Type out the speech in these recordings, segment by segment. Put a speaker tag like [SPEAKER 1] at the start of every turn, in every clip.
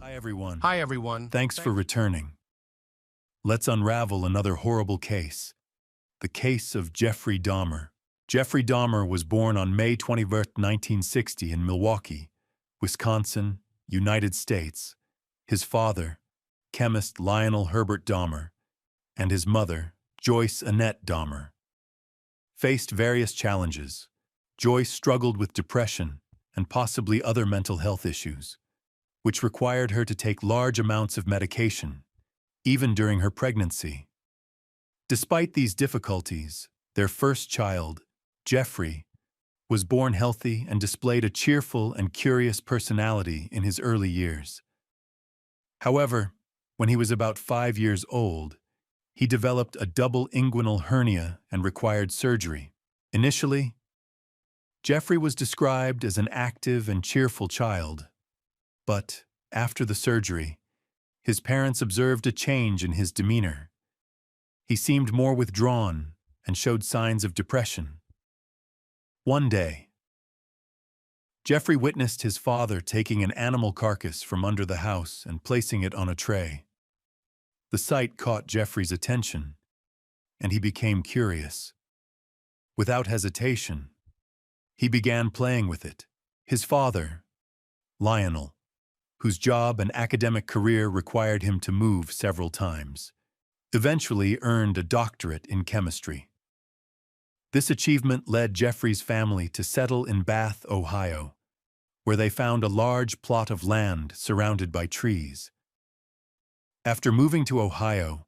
[SPEAKER 1] Hi everyone.
[SPEAKER 2] Hi, everyone.
[SPEAKER 1] Thanks for returning. Let's unravel another horrible case. The case of Jeffrey Dahmer. Jeffrey Dahmer was born on May 21, 1960 in Milwaukee, Wisconsin, United States. His father, chemist Lionel Herbert Dahmer, and his mother, Joyce Annette Dahmer, faced various challenges. Joyce struggled with depression and possibly other mental health issues, which required her to take large amounts of medication, even during her pregnancy. Despite these difficulties, their first child, Jeffrey, was born healthy and displayed a cheerful and curious personality in his early years. However, when he was about 5 years old, he developed a double inguinal hernia and required surgery. Initially, Jeffrey was described as an active and cheerful child, but after the surgery, his parents observed a change in his demeanor. He seemed more withdrawn and showed signs of depression. One day, Jeffrey witnessed his father taking an animal carcass from under the house and placing it on a tray. The sight caught Jeffrey's attention, and he became curious. Without hesitation, he began playing with it. His father, Lionel, whose job and academic career required him to move several times, eventually earned a doctorate in chemistry. This achievement led Jeffrey's family to settle in Bath, Ohio, where they found a large plot of land surrounded by trees. After moving to Ohio,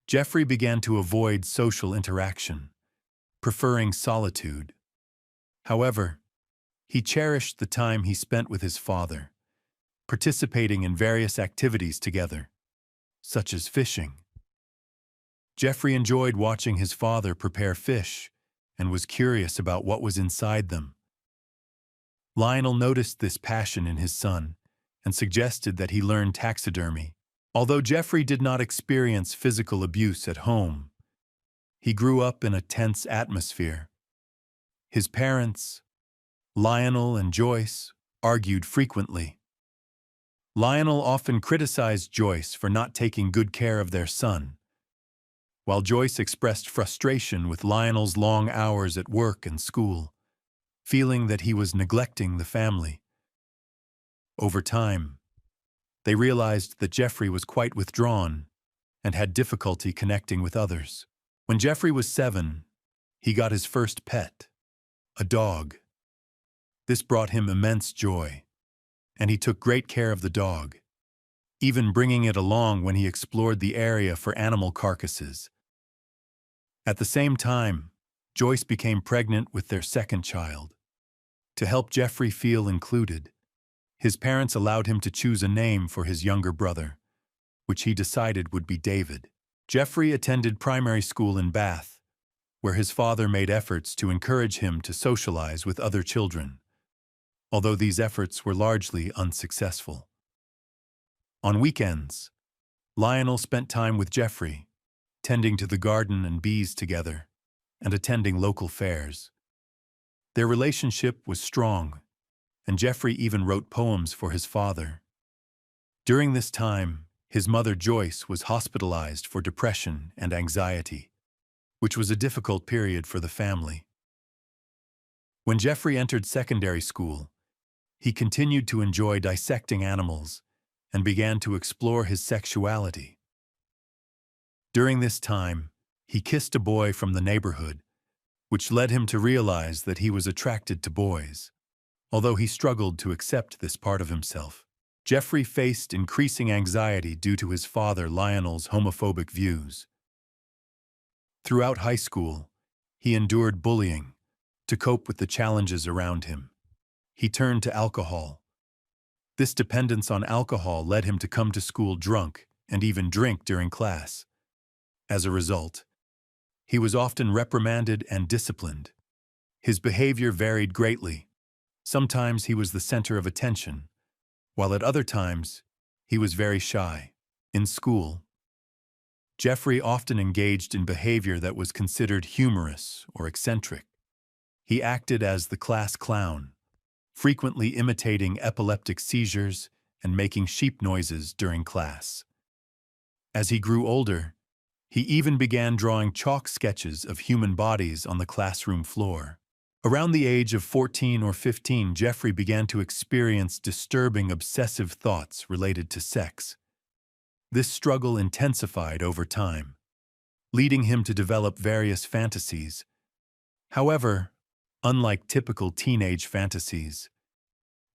[SPEAKER 1] Jeffrey began to avoid social interaction, preferring solitude. However, he cherished the time he spent with his father, participating in various activities together, such as fishing. Jeffrey enjoyed watching his father prepare fish and was curious about what was inside them. Lionel noticed this passion in his son and suggested that he learn taxidermy. Although Jeffrey did not experience physical abuse at home, he grew up in a tense atmosphere. His parents, Lionel and Joyce, argued frequently. Lionel often criticized Joyce for not taking good care of their son, while Joyce expressed frustration with Lionel's long hours at work and school, feeling that he was neglecting the family. Over time, they realized that Jeffrey was quite withdrawn and had difficulty connecting with others. When Jeffrey was 7, he got his first pet, a dog. This brought him immense joy, and he took great care of the dog, even bringing it along when he explored the area for animal carcasses. At the same time, Joyce became pregnant with their second child. To help Jeffrey feel included, his parents allowed him to choose a name for his younger brother, which he decided would be David. Jeffrey attended primary school in Bath, where his father made efforts to encourage him to socialize with other children, although these efforts were largely unsuccessful. On weekends, Lionel spent time with Jeffrey, tending to the garden and bees together, and attending local fairs. Their relationship was strong, and Jeffrey even wrote poems for his father. During this time, his mother Joyce was hospitalized for depression and anxiety, which was a difficult period for the family. When Jeffrey entered secondary school, he continued to enjoy dissecting animals and began to explore his sexuality. During this time, he kissed a boy from the neighborhood, which led him to realize that he was attracted to boys. Although he struggled to accept this part of himself, Jeffrey faced increasing anxiety due to his father Lionel's homophobic views. Throughout high school, he endured bullying to cope with the challenges around him. He turned to alcohol. This dependence on alcohol led him to come to school drunk and even drink during class. As a result, he was often reprimanded and disciplined. His behavior varied greatly. Sometimes he was the center of attention, while at other times he was very shy. In school, Jeffrey often engaged in behavior that was considered humorous or eccentric. He acted as the class clown, frequently imitating epileptic seizures and making sheep noises during class. As he grew older, he even began drawing chalk sketches of human bodies on the classroom floor. Around the age of 14 or 15, Jeffrey began to experience disturbing obsessive thoughts related to sex. This struggle intensified over time, leading him to develop various fantasies. However, unlike typical teenage fantasies,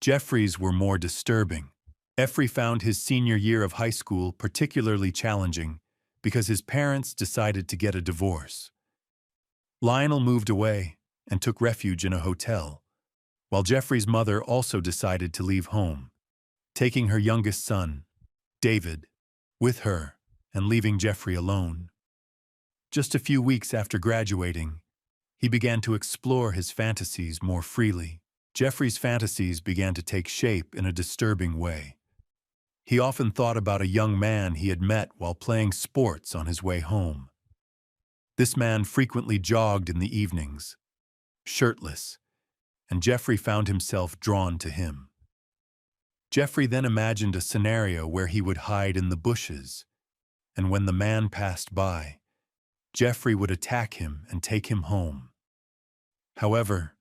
[SPEAKER 1] Jeffrey's were more disturbing. Jeffrey found his senior year of high school particularly challenging because his parents decided to get a divorce. Lionel moved away and took refuge in a hotel, while Jeffrey's mother also decided to leave home, taking her youngest son, David, with her and leaving Jeffrey alone. Just a few weeks after graduating, he began to explore his fantasies more freely. Jeffrey's fantasies began to take shape in a disturbing way. He often thought about a young man he had met while playing sports on his way home. This man frequently jogged in the evenings, shirtless, and Jeffrey found himself drawn to him. Jeffrey then imagined a scenario where he would hide in the bushes, and when the man passed by, Jeffrey would attack him and take him home. However,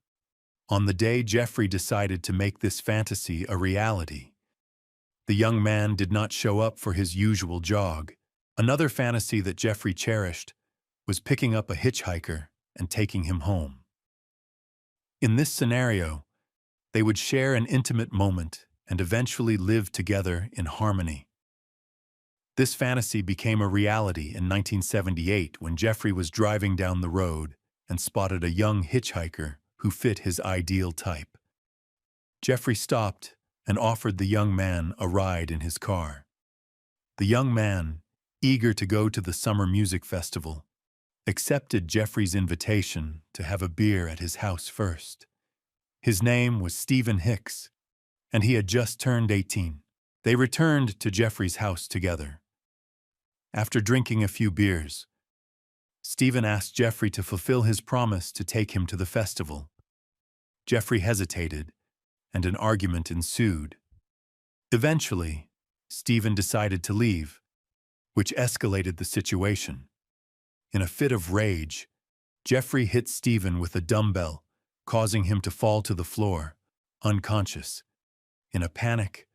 [SPEAKER 1] on the day Jeffrey decided to make this fantasy a reality, the young man did not show up for his usual jog. Another fantasy that Jeffrey cherished was picking up a hitchhiker and taking him home. In this scenario, they would share an intimate moment and eventually live together in harmony. This fantasy became a reality in 1978 when Jeffrey was driving down the road and spotted a young hitchhiker who fit his ideal type. Jeffrey stopped and offered the young man a ride in his car. The young man, eager to go to the summer music festival, accepted Jeffrey's invitation to have a beer at his house first. His name was Stephen Hicks, and he had just turned 18. They returned to Jeffrey's house together. After drinking a few beers, Stephen asked Jeffrey to fulfill his promise to take him to the festival. Jeffrey hesitated, and an argument ensued. Eventually, Stephen decided to leave, which escalated the situation. In a fit of rage, Jeffrey hit Stephen with a dumbbell, causing him to fall to the floor, unconscious. In a panic,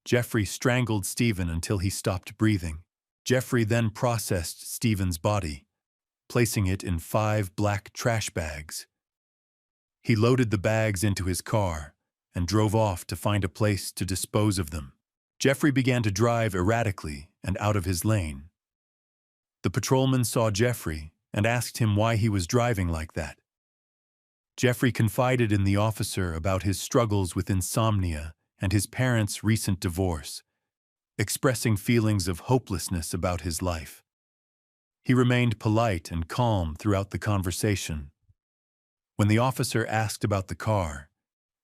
[SPEAKER 1] Jeffrey strangled Stephen until he stopped breathing. Jeffrey then processed Stephen's body, placing it in 5 black trash bags. He loaded the bags into his car and drove off to find a place to dispose of them. Jeffrey began to drive erratically and out of his lane. The patrolman saw Jeffrey and asked him why he was driving like that. Jeffrey confided in the officer about his struggles with insomnia and his parents' recent divorce, expressing feelings of hopelessness about his life. He remained polite and calm throughout the conversation. When the officer asked about the car,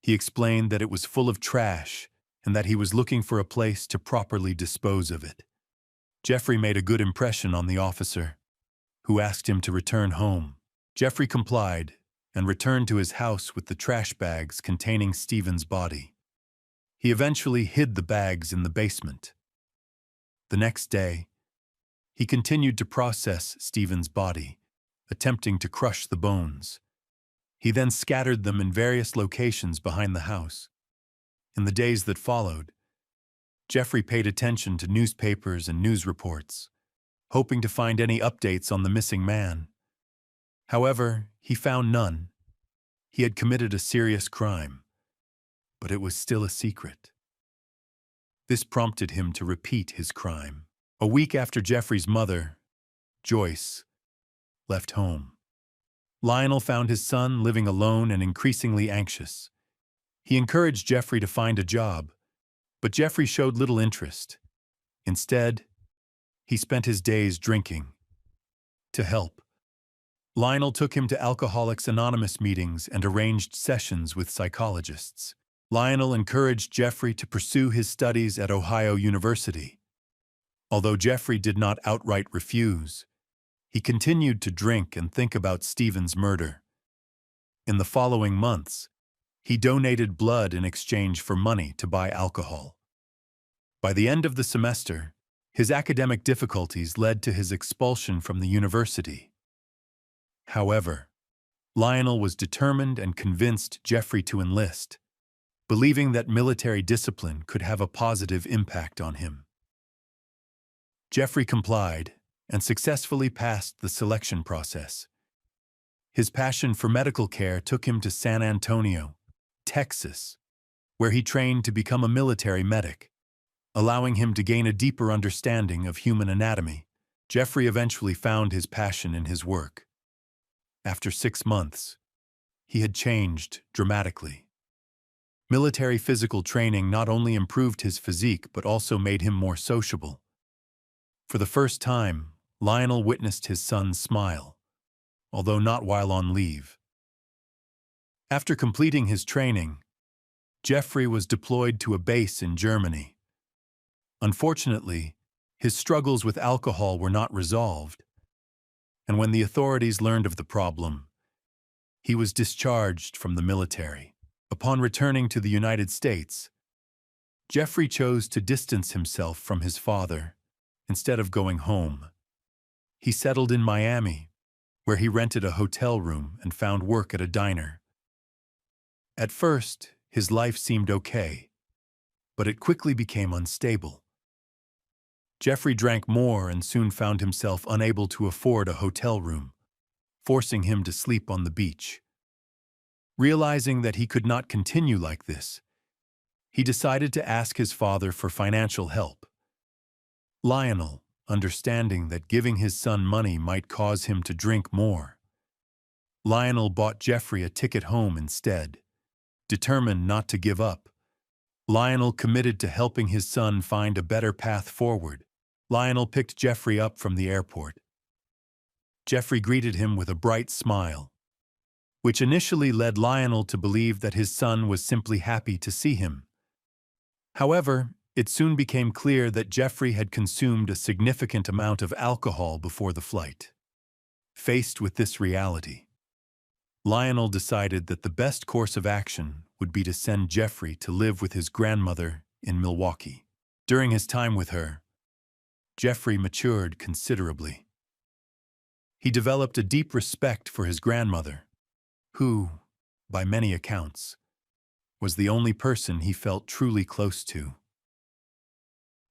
[SPEAKER 1] he explained that it was full of trash and that he was looking for a place to properly dispose of it. Jeffrey made a good impression on the officer, who asked him to return home. Jeffrey complied and returned to his house with the trash bags containing Stephen's body. He eventually hid the bags in the basement. The next day, he continued to process Stephen's body, attempting to crush the bones. He then scattered them in various locations behind the house. In the days that followed, Jeffrey paid attention to newspapers and news reports, hoping to find any updates on the missing man. However, he found none. He had committed a serious crime, but it was still a secret. This prompted him to repeat his crime. A week after Jeffrey's mother, Joyce, left home, Lionel found his son living alone and increasingly anxious. He encouraged Jeffrey to find a job, but Jeffrey showed little interest. Instead, he spent his days drinking. To help, Lionel took him to Alcoholics Anonymous meetings and arranged sessions with psychologists. Lionel encouraged Jeffrey to pursue his studies at Ohio University. Although Jeffrey did not outright refuse, he continued to drink and think about Stephen's murder. In the following months, he donated blood in exchange for money to buy alcohol. By the end of the semester, his academic difficulties led to his expulsion from the university. However, Lionel was determined and convinced Jeffrey to enlist, believing that military discipline could have a positive impact on him. Jeffrey complied and successfully passed the selection process. His passion for medical care took him to San Antonio, Texas, where he trained to become a military medic, allowing him to gain a deeper understanding of human anatomy. Jeffrey eventually found his passion in his work. After 6 months, he had changed dramatically. Military physical training not only improved his physique but also made him more sociable. For the first time, Lionel witnessed his son smile, although not while on leave. After completing his training, Jeffrey was deployed to a base in Germany. Unfortunately, his struggles with alcohol were not resolved, and when the authorities learned of the problem, he was discharged from the military. Upon returning to the United States, Jeffrey chose to distance himself from his father instead of going home. He settled in Miami, where he rented a hotel room and found work at a diner. At first, his life seemed okay, but it quickly became unstable. Jeffrey drank more and soon found himself unable to afford a hotel room, forcing him to sleep on the beach. Realizing that he could not continue like this, he decided to ask his father for financial help. Lionel, understanding that giving his son money might cause him to drink more, Lionel bought Jeffrey a ticket home instead. Determined not to give up, Lionel committed to helping his son find a better path forward. Lionel picked Jeffrey up from the airport. Jeffrey greeted him with a bright smile, which initially led Lionel to believe that his son was simply happy to see him. However, it soon became clear that Jeffrey had consumed a significant amount of alcohol before the flight. Faced with this reality, Lionel decided that the best course of action would be to send Jeffrey to live with his grandmother in Milwaukee. During his time with her, Jeffrey matured considerably. He developed a deep respect for his grandmother, who, by many accounts, was the only person he felt truly close to.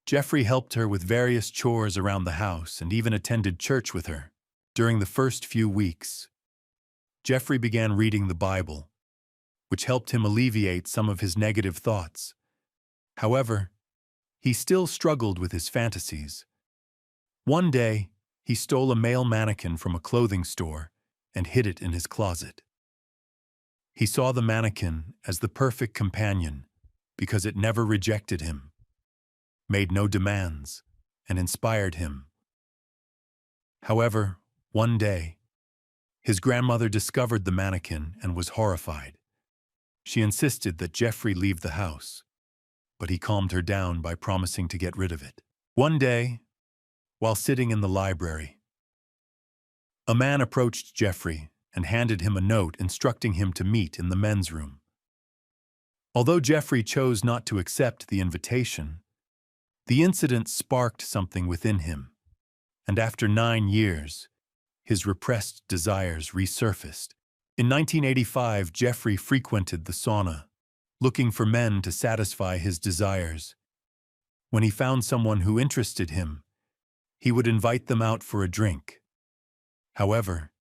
[SPEAKER 1] Jeffrey helped her with various chores around the house and even attended church with her. During the first few weeks, Jeffrey began reading the Bible, which helped him alleviate some of his negative thoughts. However, he still struggled with his fantasies. One day, he stole a male mannequin from a clothing store and hid it in his closet. He saw the mannequin as the perfect companion because it never rejected him, made no demands, and inspired him. However, one day, his grandmother discovered the mannequin and was horrified. She insisted that Jeffrey leave the house, but he calmed her down by promising to get rid of it. One day, while sitting in the library, a man approached Jeffrey and handed him a note instructing him to meet in the men's room. Although Jeffrey chose not to accept the invitation, the incident sparked something within him, and after 9 years, his repressed desires resurfaced. In 1985, Jeffrey frequented the sauna, looking for men to satisfy his desires. When he found someone who interested him, he would invite them out for a drink. However,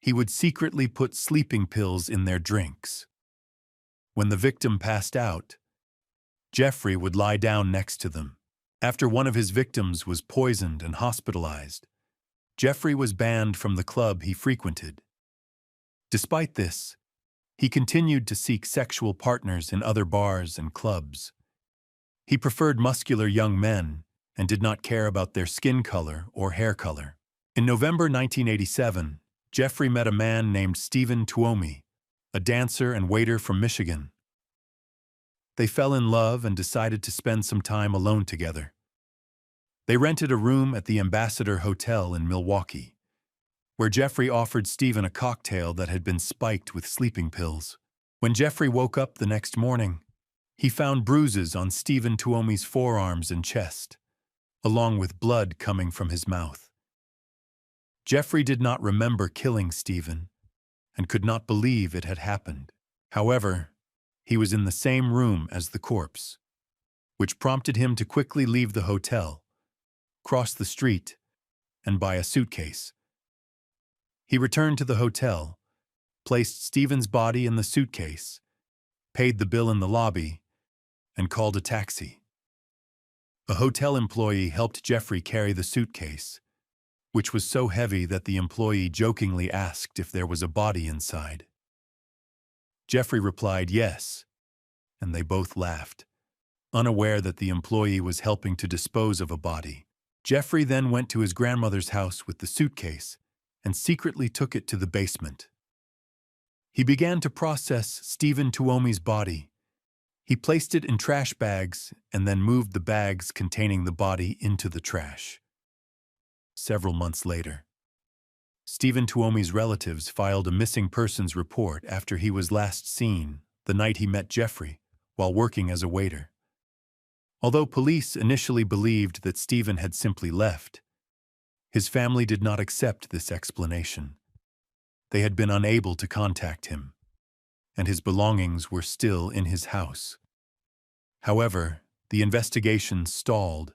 [SPEAKER 1] he would secretly put sleeping pills in their drinks. When the victim passed out, Jeffrey would lie down next to them. After one of his victims was poisoned and hospitalized, Jeffrey was banned from the club he frequented. Despite this, he continued to seek sexual partners in other bars and clubs. He preferred muscular young men and did not care about their skin color or hair color. In November 1987, Jeffrey met a man named Stephen Tuomi, a dancer and waiter from Michigan. They fell in love and decided to spend some time alone together. They rented a room at the Ambassador Hotel in Milwaukee, where Jeffrey offered Stephen a cocktail that had been spiked with sleeping pills. When Jeffrey woke up the next morning, He found bruises on Stephen Tuomi's forearms and chest, along with blood coming from his mouth. Jeffrey did not remember killing Stephen and could not believe it had happened. However, he was in the same room as the corpse, which prompted him to quickly leave the hotel, cross the street, and buy a suitcase. He returned to the hotel, placed Stephen's body in the suitcase, paid the bill in the lobby, and called a taxi. A hotel employee helped Jeffrey carry the suitcase, which was so heavy that the employee jokingly asked if there was a body inside. Jeffrey replied yes, and they both laughed, unaware that the employee was helping to dispose of a body. Jeffrey then went to his grandmother's house with the suitcase and secretly took it to the basement. He began to process Stephen Tuomi's body. He placed it in trash bags and then moved the bags containing the body into the trash. Several months later, Stephen Tuomi's relatives filed a missing persons report after he was last seen the night he met Jeffrey while working as a waiter. Although police initially believed that Stephen had simply left, his family did not accept this explanation. They had been unable to contact him, and his belongings were still in his house. However, the investigation stalled,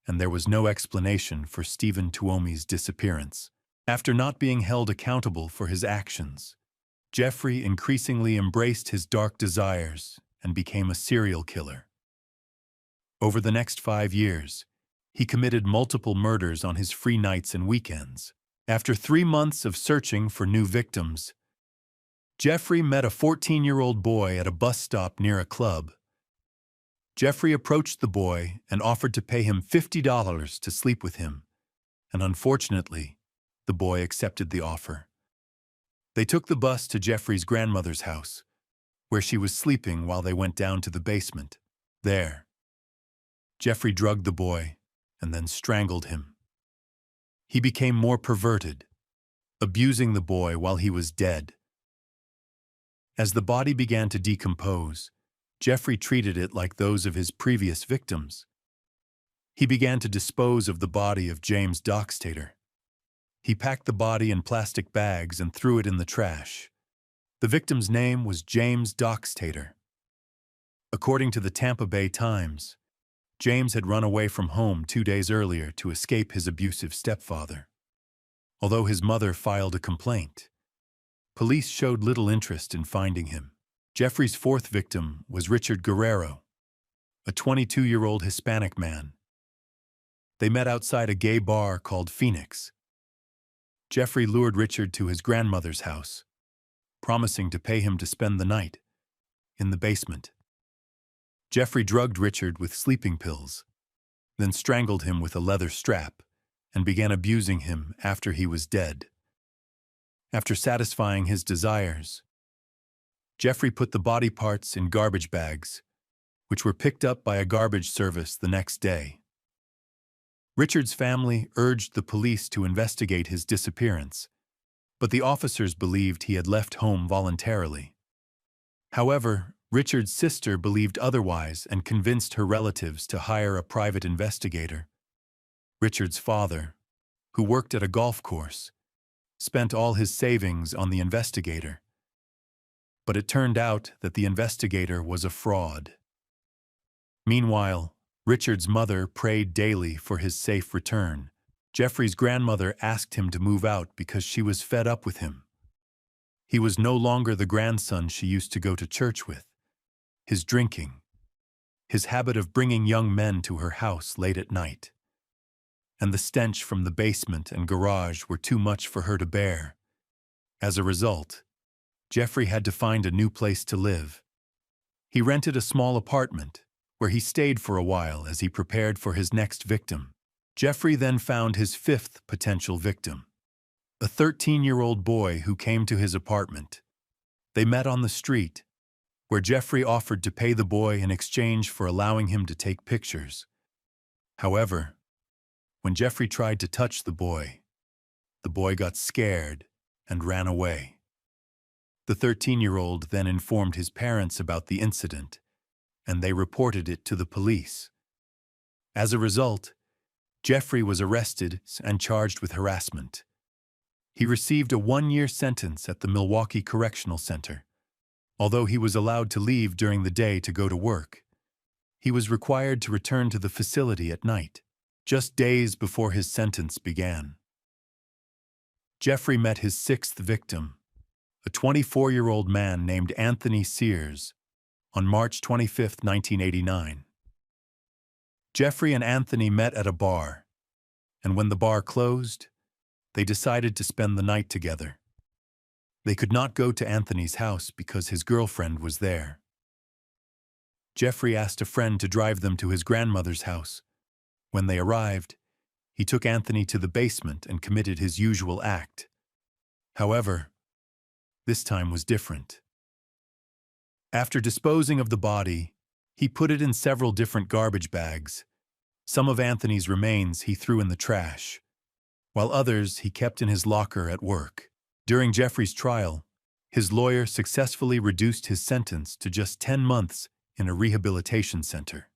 [SPEAKER 1] and there was no explanation for Stephen Tuomi's disappearance. After not being held accountable for his actions, Jeffrey increasingly embraced his dark desires and became a serial killer. Over the next 5 years, he committed multiple murders on his free nights and weekends. After 3 months of searching for new victims, Jeffrey met a 14-year-old boy at a bus stop near a club. Jeffrey approached the boy and offered to pay him $50 to sleep with him, and unfortunately, the boy accepted the offer. They took the bus to Jeffrey's grandmother's house, where she was sleeping while they went down to the basement. There, Jeffrey drugged the boy and then strangled him. He became more perverted, abusing the boy while he was dead. As the body began to decompose, Jeffrey treated it like those of his previous victims. He began to dispose of the body of James Dockstader. He packed the body in plastic bags and threw it in the trash. The victim's name was James Dockstader. According to the Tampa Bay Times, James had run away from home 2 days earlier to escape his abusive stepfather. Although his mother filed a complaint, police showed little interest in finding him. Jeffrey's fourth victim was Richard Guerrero, a 22-year-old Hispanic man. They met outside a gay bar called Phoenix. Jeffrey lured Richard to his grandmother's house, promising to pay him to spend the night in the basement. Jeffrey drugged Richard with sleeping pills, then strangled him with a leather strap and began abusing him after he was dead. After satisfying his desires, Jeffrey put the body parts in garbage bags, which were picked up by a garbage service the next day. Richard's family urged the police to investigate his disappearance, but the officers believed he had left home voluntarily. However, Richard's sister believed otherwise and convinced her relatives to hire a private investigator. Richard's father, who worked at a golf course, spent all his savings on the investigator. But it turned out that the investigator was a fraud. Meanwhile, Richard's mother prayed daily for his safe return. Jeffrey's grandmother asked him to move out because she was fed up with him. He was no longer the grandson she used to go to church with. His drinking, his habit of bringing young men to her house late at night, and the stench from the basement and garage were too much for her to bear. As a result, Jeffrey had to find a new place to live. He rented a small apartment, where he stayed for a while as he prepared for his next victim. Jeffrey then found his fifth potential victim, a 13-year-old boy who came to his apartment. They met on the street, where Jeffrey offered to pay the boy in exchange for allowing him to take pictures. However, when Jeffrey tried to touch the boy got scared and ran away. The 13-year-old then informed his parents about the incident, and they reported it to the police. As a result, Jeffrey was arrested and charged with harassment. He received a 1-year sentence at the Milwaukee Correctional Center. Although he was allowed to leave during the day to go to work, he was required to return to the facility at night, just days before his sentence began. Jeffrey met his 6th victim, a 24-year-old man named Anthony Sears, on March 25, 1989. Jeffrey and Anthony met at a bar, and when the bar closed, they decided to spend the night together. They could not go to Anthony's house because his girlfriend was there. Jeffrey asked a friend to drive them to his grandmother's house. When they arrived, he took Anthony to the basement and committed his usual act. However, this time was different. After disposing of the body, he put it in several different garbage bags. Some of Anthony's remains he threw in the trash, while others he kept in his locker at work. During Jeffrey's trial, his lawyer successfully reduced his sentence to just 10 months in a rehabilitation center.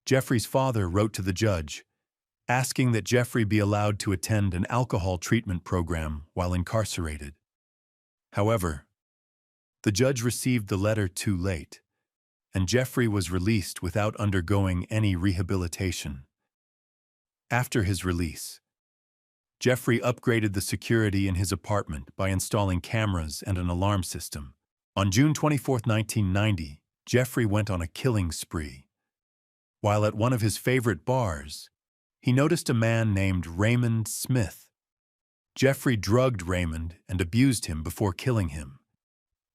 [SPEAKER 1] Jeffrey's father wrote to the judge, asking that Jeffrey be allowed to attend an alcohol treatment program while incarcerated. However, the judge received the letter too late, and Jeffrey was released without undergoing any rehabilitation. After his release, Jeffrey upgraded the security in his apartment by installing cameras and an alarm system. On June 24, 1990, Jeffrey went on a killing spree. While at one of his favorite bars, he noticed a man named Raymond Smith. Jeffrey drugged Raymond and abused him before killing him.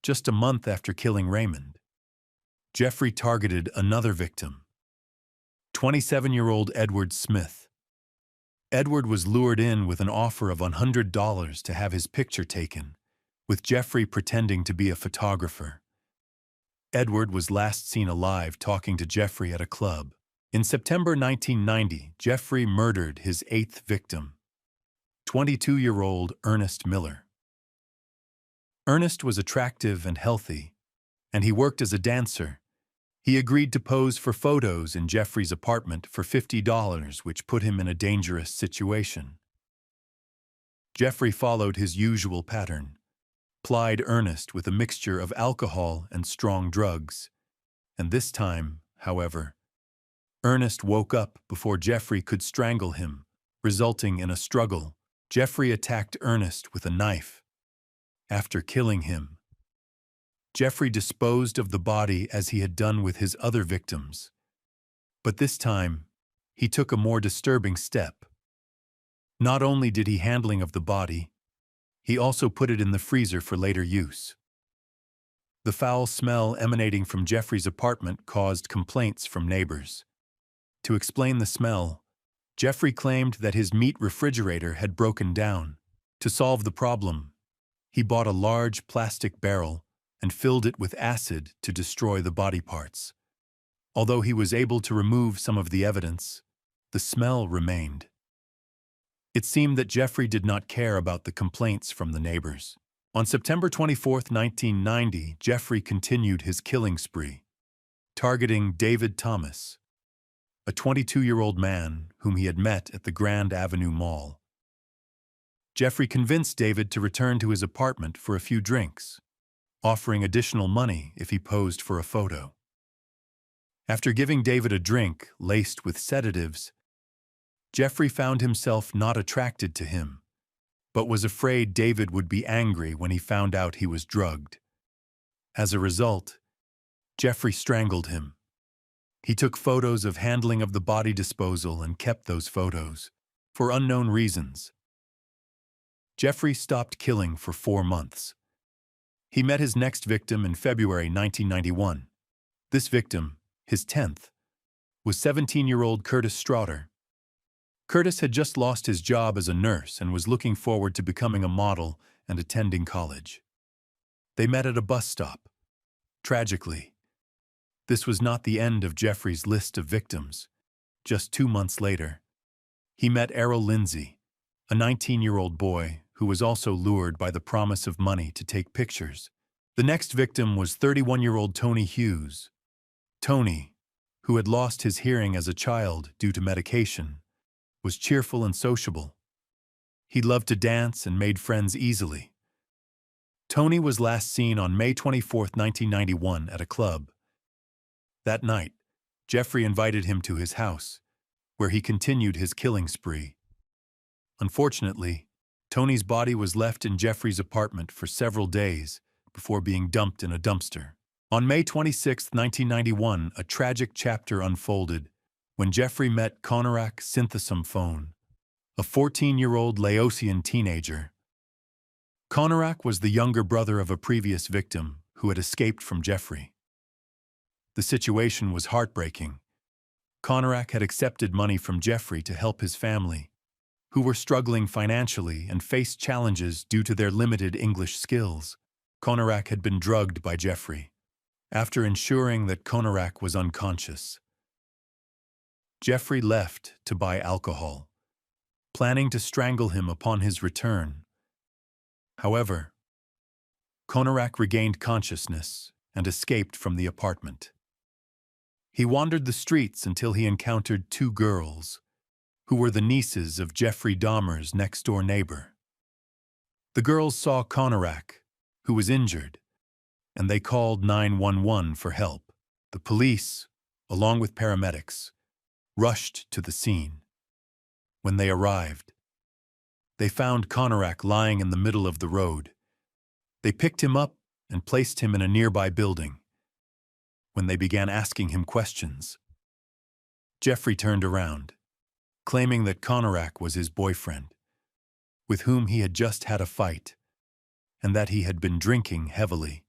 [SPEAKER 1] Just a month after killing Raymond, Jeffrey targeted another victim, 27-year-old Edward Smith. Edward was lured in with an offer of $100 to have his picture taken, with Jeffrey pretending to be a photographer. Edward was last seen alive talking to Jeffrey at a club. In September 1990, Jeffrey murdered his 8th victim, 22-year-old Ernest Miller. Ernest was attractive and healthy, and he worked as a dancer. He agreed to pose for photos in Jeffrey's apartment for $50, which put him in a dangerous situation. Jeffrey followed his usual pattern, plied Ernest with a mixture of alcohol and strong drugs, and this time, however, Ernest woke up before Jeffrey could strangle him, resulting in a struggle. Jeffrey attacked Ernest with a knife. After killing him, Jeffrey disposed of the body as he had done with his other victims. But this time, he took a more disturbing step. Not only did he handling of the body, he also put it in the freezer for later use. The foul smell emanating from Jeffrey's apartment caused complaints from neighbors. To explain the smell, Jeffrey claimed that his meat refrigerator had broken down. To solve the problem, he bought a large plastic barrel and filled it with acid to destroy the body parts. Although he was able to remove some of the evidence, the smell remained. It seemed that Jeffrey did not care about the complaints from the neighbors. On September 24, 1990, Jeffrey continued his killing spree, targeting David Thomas, a 22-year-old man whom he had met at the Grand Avenue Mall. Jeffrey convinced David to return to his apartment for a few drinks, offering additional money if he posed for a photo. After giving David a drink laced with sedatives, Jeffrey found himself not attracted to him, but was afraid David would be angry when he found out he was drugged. As a result, Jeffrey strangled him. He took photos of handling of the body disposal and kept those photos, for unknown reasons. Jeffrey stopped killing for 4 months. He met his next victim in February 1991. This victim, his 10th, was 17-year-old Curtis Straughter. Curtis had just lost his job as a nurse and was looking forward to becoming a model and attending college. They met at a bus stop. Tragically, this was not the end of Jeffrey's list of victims. Just 2 months later, he met Errol Lindsay, a 19-year-old boy who was also lured by the promise of money to take pictures. The next victim was 31-year-old Tony Hughes. Tony, who had lost his hearing as a child due to medication, was cheerful and sociable. He loved to dance and made friends easily. Tony was last seen on May 24, 1991, at a club. That night, Jeffrey invited him to his house, where he continued his killing spree. Unfortunately, Tony's body was left in Jeffrey's apartment for several days before being dumped in a dumpster. On May 26, 1991, a tragic chapter unfolded when Jeffrey met Conorak Synthesum, a 14-year-old Laotian teenager. Conorak was the younger brother of a previous victim who had escaped from Jeffrey. The situation was heartbreaking. Conorak had accepted money from Jeffrey to help his family, who were struggling financially and faced challenges due to their limited English skills. Conorak had been drugged by Jeffrey. After ensuring that Conorak was unconscious, Jeffrey left to buy alcohol, planning to strangle him upon his return. However, Conorak regained consciousness and escaped from the apartment. He wandered the streets until he encountered two girls, who were the nieces of Jeffrey Dahmer's next-door neighbor. The girls saw Conorak, who was injured, and they called 911 for help. The police, along with paramedics, rushed to the scene. When they arrived, they found Conorak lying in the middle of the road. They picked him up and placed him in a nearby building. When they began asking him questions, Jeffrey turned around, claiming that Conorak was his boyfriend, with whom he had just had a fight, and that he had been drinking heavily.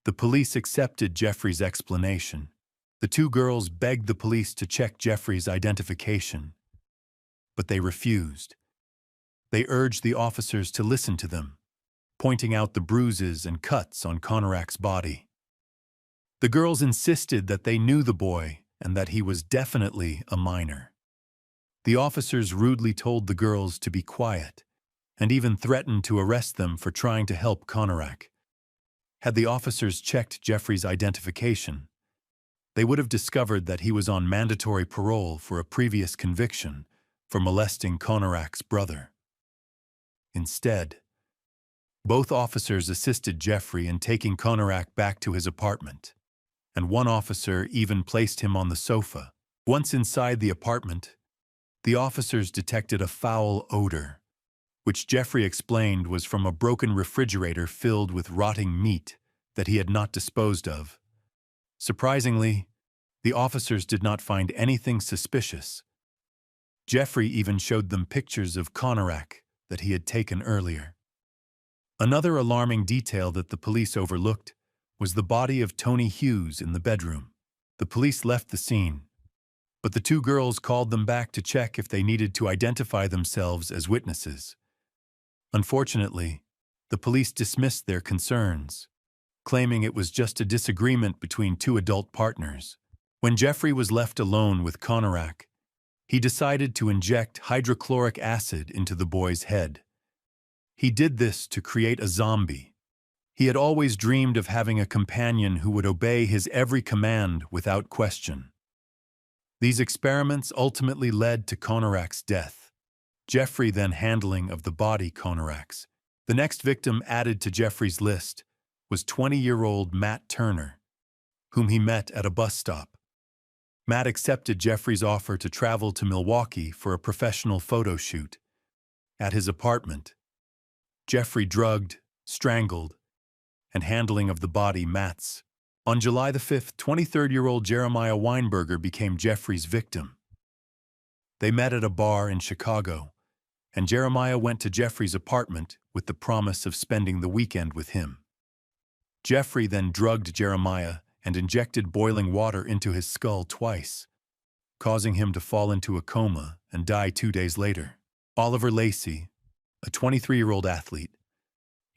[SPEAKER 1] The police accepted Jeffrey's explanation. The two girls begged the police to check Jeffrey's identification, but they refused. They urged the officers to listen to them, pointing out the bruises and cuts on Conorak's body. The girls insisted that they knew the boy and that he was definitely a minor. The officers rudely told the girls to be quiet and even threatened to arrest them for trying to help Conorak. Had the officers checked Jeffrey's identification, they would have discovered that he was on mandatory parole for a previous conviction for molesting Conorak's brother. Instead, both officers assisted Jeffrey in taking Conorak back to his apartment, and one officer even placed him on the sofa. Once inside the apartment, the officers detected a foul odor, which Jeffrey explained was from a broken refrigerator filled with rotting meat that he had not disposed of. Surprisingly, the officers did not find anything suspicious. Jeffrey even showed them pictures of Conorak that he had taken earlier. Another alarming detail that the police overlooked was the body of Tony Hughes in the bedroom. The police left the scene, but the two girls called them back to check if they needed to identify themselves as witnesses. Unfortunately, the police dismissed their concerns, claiming it was just a disagreement between two adult partners. When Jeffrey was left alone with Conorak, he decided to inject hydrochloric acid into the boy's head. He did this to create a zombie. He had always dreamed of having a companion who would obey his every command without question. These experiments ultimately led to Conorak's death. Jeffrey then handling of the body Conorak's. The next victim added to Jeffrey's list was 20-year-old Matt Turner, whom he met at a bus stop. Matt accepted Jeffrey's offer to travel to Milwaukee for a professional photo shoot. At his apartment, Jeffrey drugged, strangled, and handling of the body Matt's. On July the 5th, 23-year-old Jeremiah Weinberger became Jeffrey's victim. They met at a bar in Chicago, and Jeremiah went to Jeffrey's apartment with the promise of spending the weekend with him. Jeffrey then drugged Jeremiah and injected boiling water into his skull twice, causing him to fall into a coma and die 2 days later. Oliver Lacey, a 23-year-old athlete,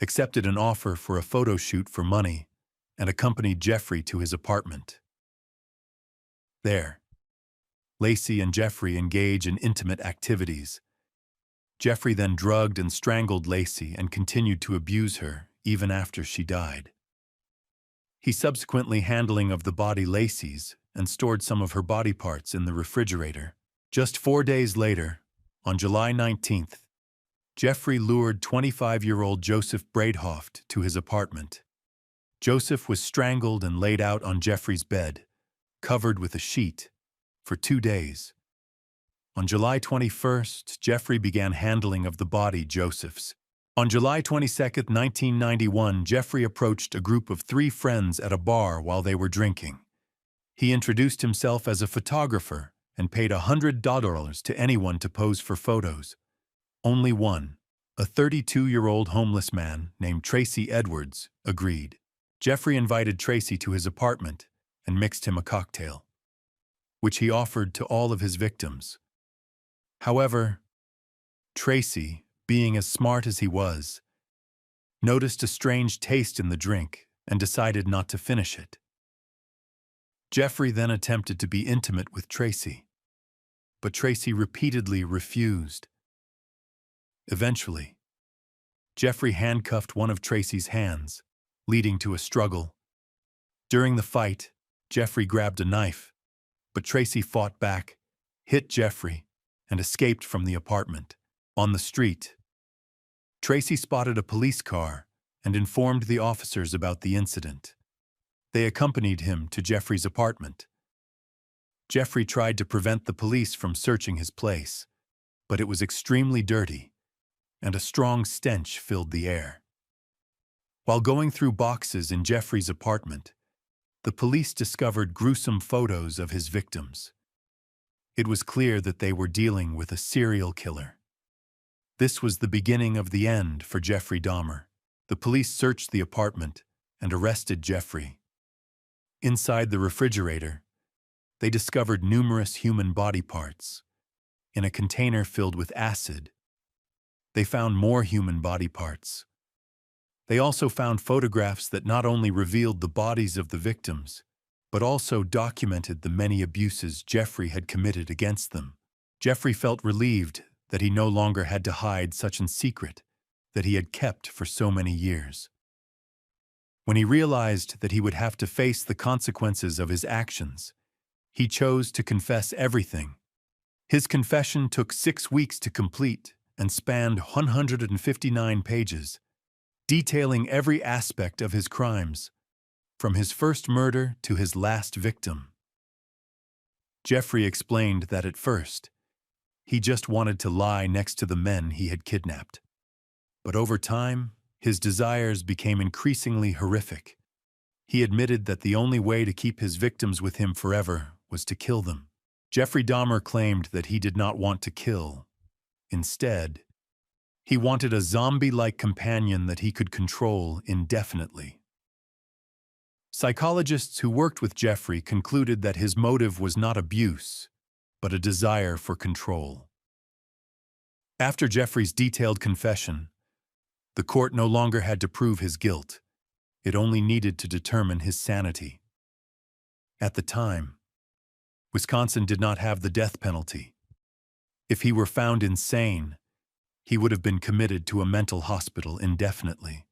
[SPEAKER 1] accepted an offer for a photo shoot for money and accompanied Jeffrey to his apartment. There, Lacey and Jeffrey engage in intimate activities. Jeffrey then drugged and strangled Lacey and continued to abuse her even after she died. He subsequently handling of the body Lacey's and stored some of her body parts in the refrigerator. Just 4 days later, on July 19th, Jeffrey lured 25-year-old Joseph Braidhoft to his apartment. Joseph was strangled and laid out on Jeffrey's bed, covered with a sheet, for 2 days. On July 21st, Jeffrey began handling of the body Joseph's. On July 22, 1991, Jeffrey approached a group of 3 friends at a bar while they were drinking. He introduced himself as a photographer and paid $100 to anyone to pose for photos. Only one, a 32-year-old homeless man named Tracy Edwards, agreed. Jeffrey invited Tracy to his apartment and mixed him a cocktail, which he offered to all of his victims. However, Tracy, being as smart as he was, noticed a strange taste in the drink and decided not to finish it. Jeffrey then attempted to be intimate with Tracy, but Tracy repeatedly refused. Eventually, Jeffrey handcuffed one of Tracy's hands, leading to a struggle. During the fight, Jeffrey grabbed a knife, but Tracy fought back, hit Jeffrey, and escaped from the apartment. On the street, Tracy spotted a police car and informed the officers about the incident. They accompanied him to Jeffrey's apartment. Jeffrey tried to prevent the police from searching his place, but it was extremely dirty, and a strong stench filled the air. While going through boxes in Jeffrey's apartment, the police discovered gruesome photos of his victims. It was clear that they were dealing with a serial killer. This was the beginning of the end for Jeffrey Dahmer. The police searched the apartment and arrested Jeffrey. Inside the refrigerator, they discovered numerous human body parts. In a container filled with acid, they found more human body parts. They also found photographs that not only revealed the bodies of the victims, but also documented the many abuses Jeffrey had committed against them. Jeffrey felt relieved that he no longer had to hide such a secret that he had kept for so many years. When he realized that he would have to face the consequences of his actions, he chose to confess everything. His confession took 6 weeks to complete and spanned 159 pages, detailing every aspect of his crimes, from his first murder to his last victim. Jeffrey explained that at first, he just wanted to lie next to the men he had kidnapped. But over time, his desires became increasingly horrific. He admitted that the only way to keep his victims with him forever was to kill them. Jeffrey Dahmer claimed that he did not want to kill. Instead, he wanted a zombie-like companion that he could control indefinitely. Psychologists who worked with Jeffrey concluded that his motive was not abuse, but a desire for control. After Jeffrey's detailed confession, the court no longer had to prove his guilt. It only needed to determine his sanity. At the time, Wisconsin did not have the death penalty. If he were found insane, he would have been committed to a mental hospital indefinitely,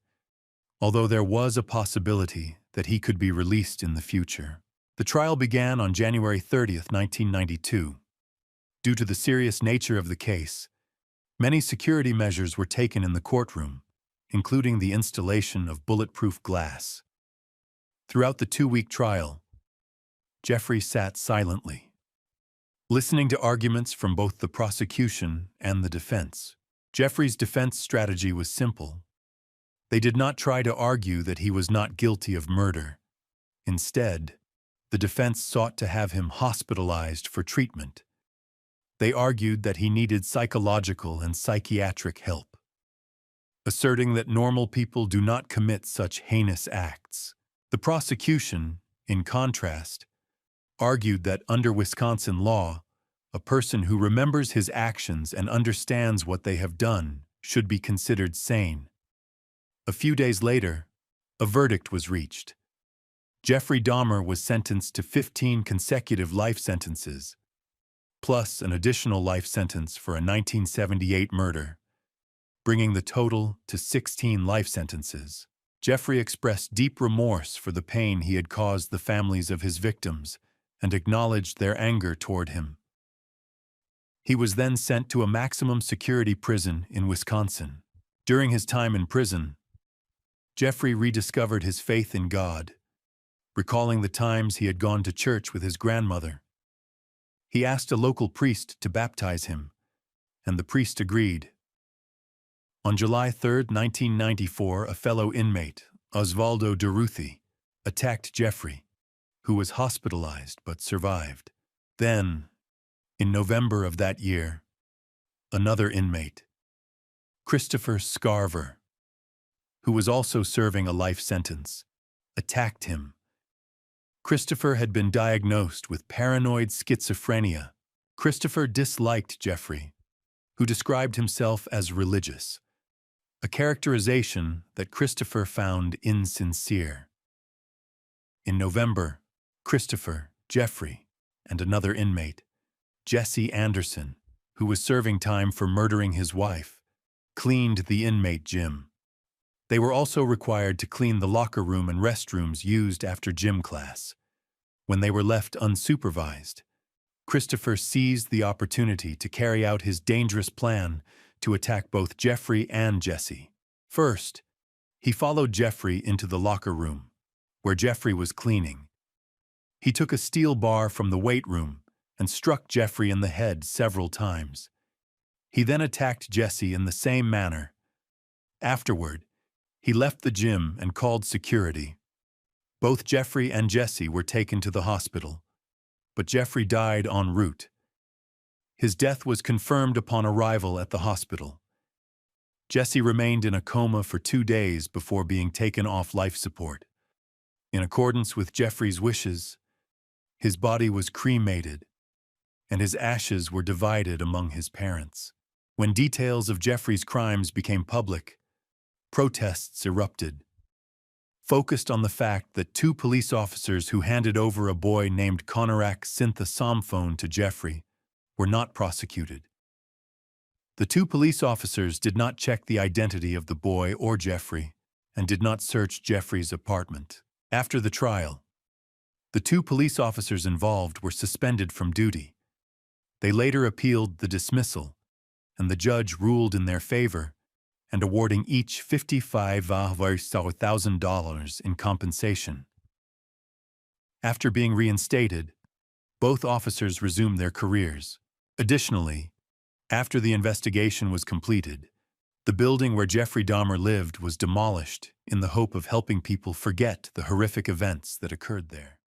[SPEAKER 1] although there was a possibility that he could be released in the future. The trial began on January 30th, 1992. Due to the serious nature of the case, many security measures were taken in the courtroom, including the installation of bulletproof glass. Throughout the 2-week trial, Jeffrey sat silently, listening to arguments from both the prosecution and the defense. Jeffrey's defense strategy was simple. They did not try to argue that he was not guilty of murder. Instead, the defense sought to have him hospitalized for treatment. They argued that he needed psychological and psychiatric help, asserting that normal people do not commit such heinous acts. The prosecution, in contrast, argued that under Wisconsin law, a person who remembers his actions and understands what they have done should be considered sane. A few days later, a verdict was reached. Jeffrey Dahmer was sentenced to 15 consecutive life sentences, plus an additional life sentence for a 1978 murder, bringing the total to 16 life sentences. Jeffrey expressed deep remorse for the pain he had caused the families of his victims and acknowledged their anger toward him. He was then sent to a maximum security prison in Wisconsin. During his time in prison, Jeffrey rediscovered his faith in God, recalling the times he had gone to church with his grandmother. He asked a local priest to baptize him, and the priest agreed. On July 3, 1994, a fellow inmate, Osvaldo Durruti, attacked Jeffrey, who was hospitalized but survived. Then, in November of that year, another inmate, Christopher Scarver, who was also serving a life sentence, attacked him. Christopher had been diagnosed with paranoid schizophrenia. Christopher disliked Jeffrey, who described himself as religious, a characterization that Christopher found insincere. In November, Christopher, Jeffrey, and another inmate, Jesse Anderson, who was serving time for murdering his wife, cleaned the inmate gym. They were also required to clean the locker room and restrooms used after gym class. When they were left unsupervised, Christopher seized the opportunity to carry out his dangerous plan to attack both Jeffrey and Jesse. First, he followed Jeffrey into the locker room, where Jeffrey was cleaning. He took a steel bar from the weight room and struck Jeffrey in the head several times. He then attacked Jesse in the same manner. Afterward, he left the gym and called security. Both Jeffrey and Jesse were taken to the hospital, but Jeffrey died en route. His death was confirmed upon arrival at the hospital. Jesse remained in a coma for 2 days before being taken off life support. In accordance with Jeffrey's wishes, his body was cremated, and his ashes were divided among his parents. When details of Jeffrey's crimes became public, protests erupted, focused on the fact that 2 police officers who handed over a boy named Conorak Syntha to Jeffrey were not prosecuted. The 2 police officers did not check the identity of the boy or Jeffrey and did not search Jeffrey's apartment. After the trial, the 2 police officers involved were suspended from duty. They later appealed the dismissal, and the judge ruled in their favor and awarding each $55,000 in compensation. After being reinstated, both officers resumed their careers. Additionally, after the investigation was completed, the building where Jeffrey Dahmer lived was demolished in the hope of helping people forget the horrific events that occurred there.